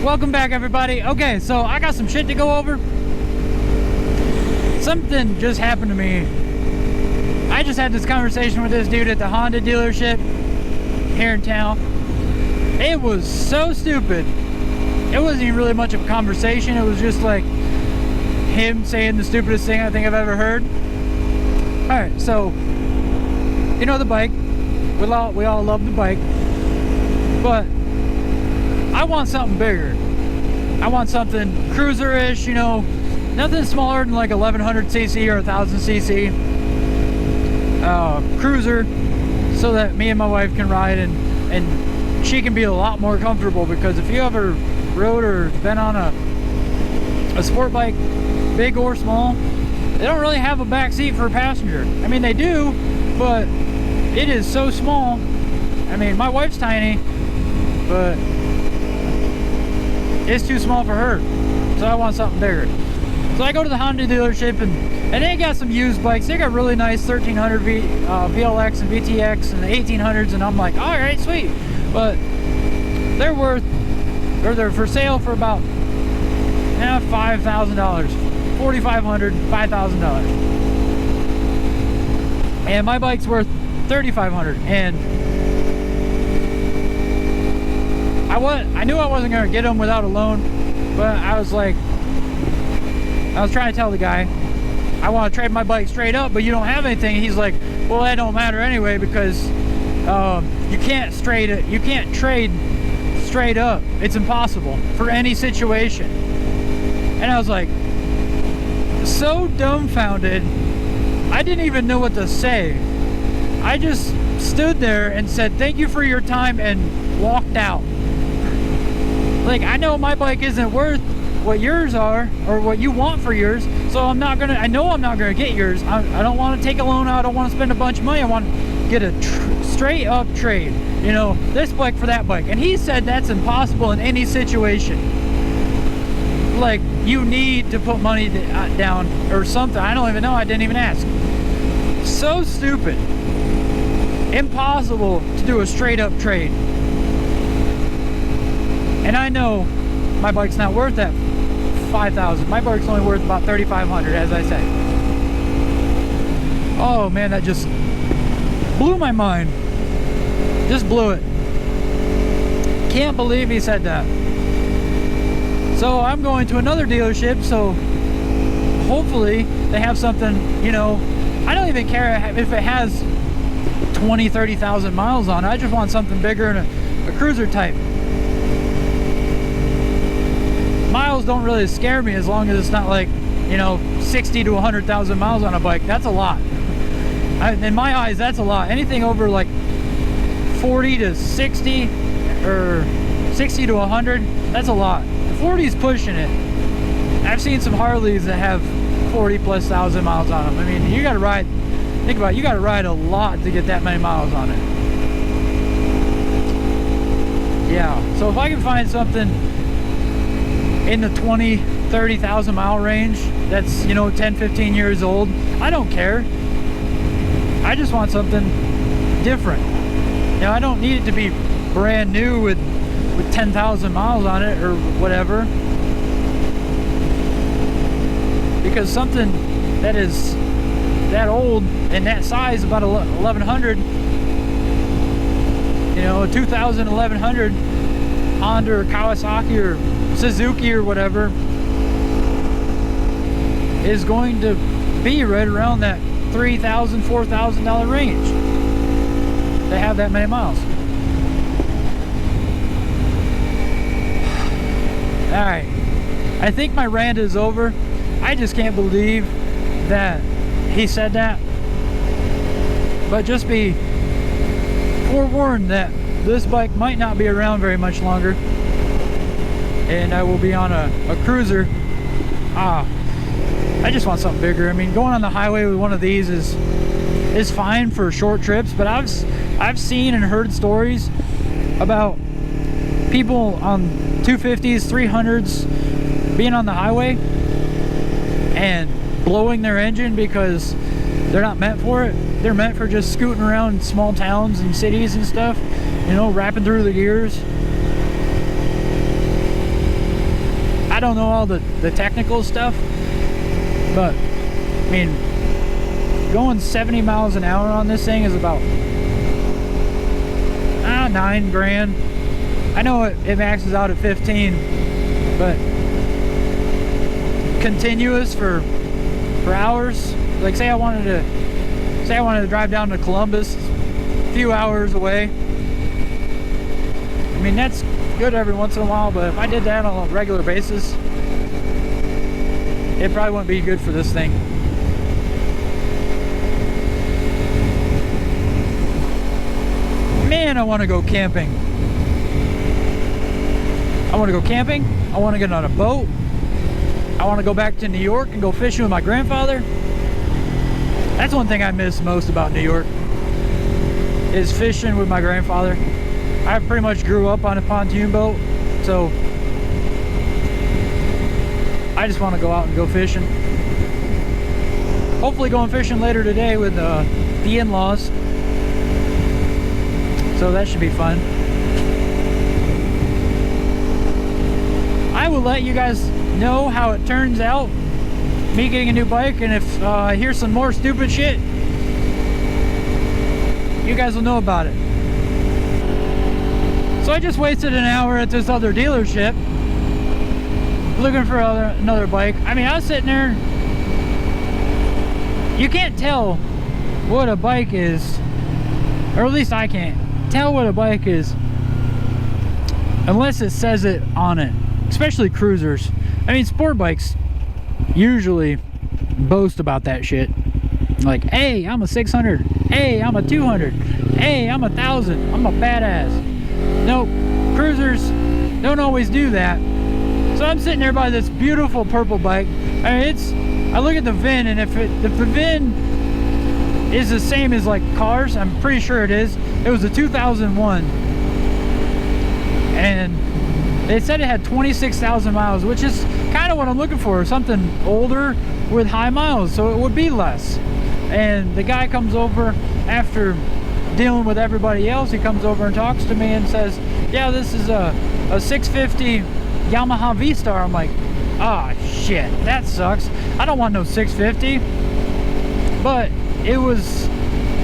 Welcome back, everybody. Okay, so I got some shit to go over. Something just happened to me. I just had this conversation with this dude at the Honda dealership here in town. It was so stupid. It wasn't even really much of a conversation. It was just like him saying the stupidest thing I think I've ever heard. Alright, so you know the bike. We all love the bike. But I want something bigger. I want something cruiser-ish, you know, nothing smaller than like 1100cc or 1000cc cruiser, so that me and my wife can ride and she can be a lot more comfortable. Because if you ever rode or been on a sport bike, big or small, they don't really have a back seat for a passenger. I mean, they do, but it is so small. I mean, my wife's tiny, but it's too small for her, so I want something bigger. So I go to the Honda dealership, and they got some used bikes. They got really nice 1300 VLX and VTX and the 1800s, and I'm like, all right, sweet. But they're for sale for about $5,000, $4,500, $5,000, and my bike's worth $3,500. And I knew I wasn't gonna get them without a loan, but I was trying to tell the guy, I want to trade my bike straight up, but you don't have anything. He's like, well, that don't matter anyway, because you can't trade straight up. It's impossible for any situation. And I was like, so dumbfounded, I didn't even know what to say. I just stood there and said, thank you for your time, and walked out. Like, I know my bike isn't worth what yours are, or what you want for yours, so I know I'm not gonna get yours. I don't want to take a loan out. I don't want to spend a bunch of money. I want to get a straight up trade, you know, this bike for that bike. And he said that's impossible in any situation. Like, you need to put money down or something. I don't even know. I didn't even ask. So stupid. Impossible to do a straight up trade. And I know my bike's not worth that $5,000. My bike's only worth about $3,500, as I said. Oh man, that just blew my mind. Just blew it. Can't believe he said that. So I'm going to another dealership, so hopefully they have something, you know, I don't even care if it has 20, 30,000 miles on it. I just want something bigger and a cruiser type. Miles don't really scare me as long as it's not like, you know, 60 to 100,000 miles on a bike. That's a lot. In my eyes, that's a lot. Anything over like 40 to 60 or 60 to 100, that's a lot. 40 is pushing it. I've seen some Harleys that have 40 plus thousand miles on them. I mean, you gotta ride, think about it, you gotta ride a lot to get that many miles on it. Yeah, so if I can find something in the 20, 30,000 mile range that's, you know, 10, 15 years old, I don't care. I just want something different. You know, I don't need it to be brand new with 10,000 miles on it or whatever, because something that is that old and that size, about 1100, you know, 2000 1100 Honda or Kawasaki or Suzuki or whatever, is going to be right around that $3,000, $4,000 range. They have that many miles. Alright, I think my rant is over. I just can't believe that he said that. But just be forewarned that this bike might not be around very much longer, and I will be on a cruiser. I just want something bigger. I mean, going on the highway with one of these is fine for short trips, but I've seen and heard stories about people on 250s, 300s being on the highway and blowing their engine because they're not meant for it. They're meant for just scooting around small towns and cities and stuff, you know, rapping through the gears. don't know all the technical stuff, but I mean, going 70 miles an hour on this thing is about $9 grand. I know it maxes out at 15, but continuous for hours. Like say I wanted to drive down to Columbus, a few hours away. I mean, that's good every once in a while, but if I did that on a regular basis, it probably wouldn't be good for this thing. Man, I want to go camping. I want to go camping. I want to get on a boat. I want to go back to New York and go fishing with my grandfather. That's one thing I miss most about New York, is fishing with my grandfather. I pretty much grew up on a pontoon boat, so I just want to go out and go fishing. Hopefully going fishing later today with the in-laws. So that should be fun. I will let you guys know how it turns out, me getting a new bike, and if I hear some more stupid shit, you guys will know about it. So I just wasted an hour at this other dealership looking for another bike. I mean, I was sitting there, you can't tell what a bike is, or at least I can't tell what a bike is unless it says it on it, especially cruisers. I mean, sport bikes usually boast about that shit, like, hey, I'm a 600, hey, I'm a 200, hey, I'm 1,000, I'm a badass. Nope, cruisers don't always do that. So I'm sitting there by this beautiful purple bike. I mean, I look at the VIN, and if the VIN is the same as like cars, I'm pretty sure it is. It was a 2001, and they said it had 26,000 miles, which is kind of what I'm looking for, something older with high miles, so it would be less. And the guy comes over after dealing with everybody else. He comes over and talks to me and says, yeah, this is a 650 Yamaha V-Star. I'm like, ah, shit, that sucks. I don't want no 650. But it was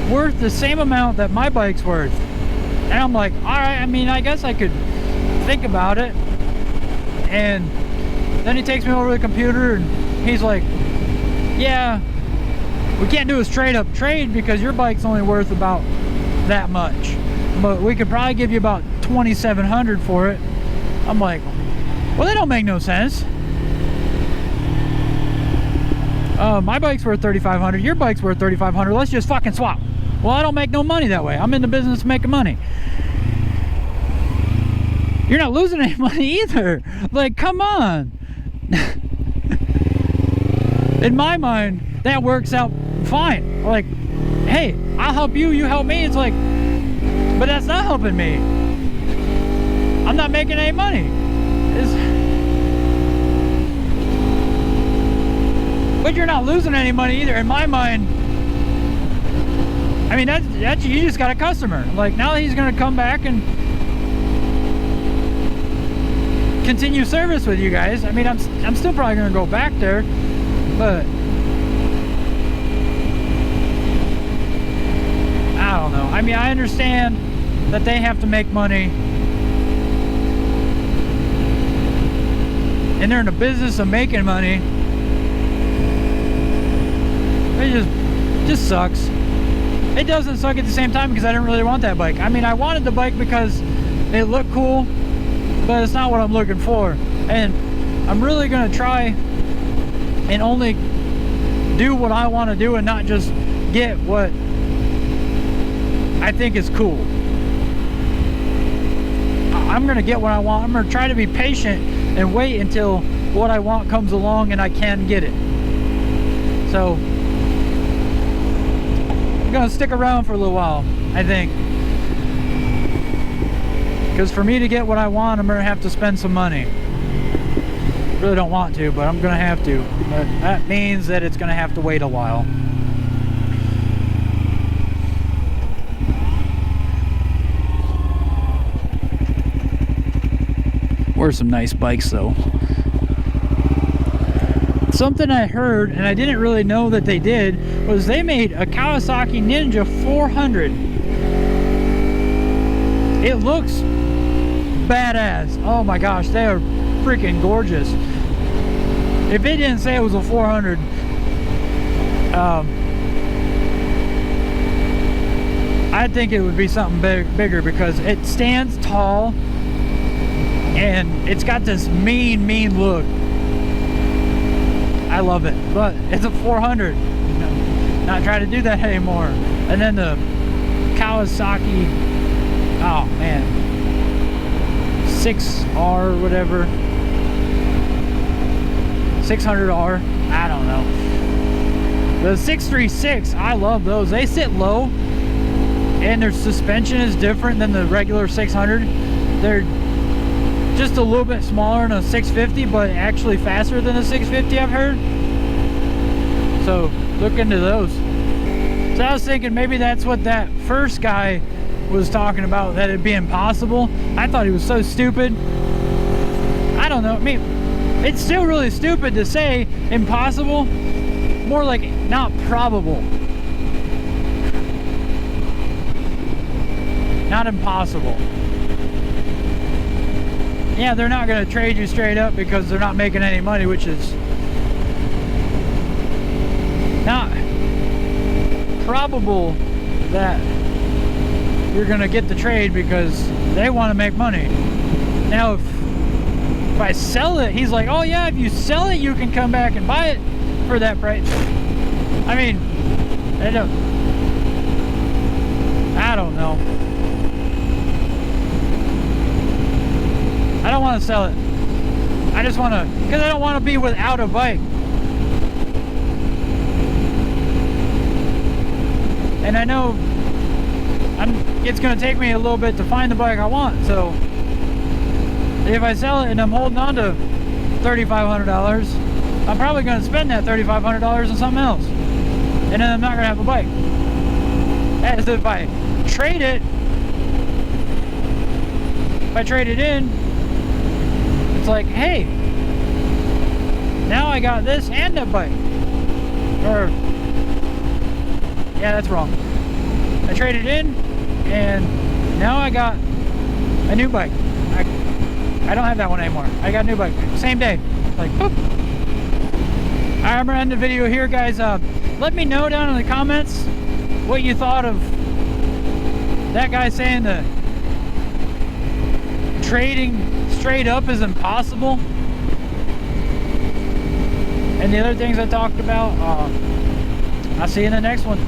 worth the same amount that my bike's worth. And I'm like, all right, I mean, I guess I could think about it. And then he takes me over to the computer and he's like, yeah, we can't do a straight up trade because your bike's only worth about that much, but we could probably give you about 2,700 for it. I'm like, well, that don't make no sense. My bike's worth 3,500, your bike's worth 3,500, let's just fucking swap. Well, I don't make no money that way. I'm in the business of making money. You're not losing any money either. Like, come on. In my mind, that works out fine. Like, hey, I'll help you, you help me. It's like, but that's not helping me. I'm not making any money. But you're not losing any money either. In my mind, I mean, that's you just got a customer. Like, now he's gonna come back and continue service with you guys. I mean, I'm still probably gonna go back there, but I don't know. I mean, I understand that they have to make money, and they're in the business of making money. It just sucks. It doesn't suck at the same time because I didn't really want that bike. I mean, I wanted the bike because it looked cool, but it's not what I'm looking for. And I'm really gonna try and only do what I want to do and not just get what I think is cool. I'm gonna get what I want. I'm gonna try to be patient and wait until what I want comes along and I can get it. So I'm gonna stick around for a little while, I think, because for me to get what I want, I'm gonna have to spend some money. Really don't want to, but I'm gonna have to. But that means that it's gonna have to wait a while. Where's some nice bikes though? Something I heard, and I didn't really know that they did, was they made a Kawasaki Ninja 400. It looks badass. Oh my gosh, they are freaking gorgeous. If it didn't say it was a 400, I think it would be something bigger because it stands tall and it's got this mean look. I love it, but it's a 400. Not trying to do that anymore. And then the Kawasaki, oh man, 6R, whatever, 600R, I don't know. The 636, I love those. They sit low and their suspension is different than the regular 600. They're just a little bit smaller than a 650, but actually faster than a 650, I've heard. So look into those. So I was thinking maybe that's what that first guy was talking about, that it'd be impossible. I thought he was so stupid. I don't know. I mean, it's still really stupid to say impossible. More like not probable. Not impossible. Yeah, they're not going to trade you straight up because they're not making any money, which is not probable that you're going to get the trade because they want to make money. Now, if I sell it, he's like, oh yeah, if you sell it, you can come back and buy it for that price. I mean, I don't know. I don't want to sell it. I just want to, because I don't want to be without a bike. And I know it's going to take me a little bit to find the bike I want. So if I sell it and I'm holding on to $3,500, I'm probably going to spend that $3,500 on something else. And then I'm not going to have a bike. As if I trade it, in, it's like, hey, now I got this and a bike. Or, yeah, that's wrong. I traded in, and now I got a new bike. I don't have that one anymore. I got a new bike. Same day. Like, boop. Alright, I'm gonna end the video here, guys. Let me know down in the comments what you thought of that guy saying that trading straight up is impossible, and the other things I talked about. I'll see you in the next one.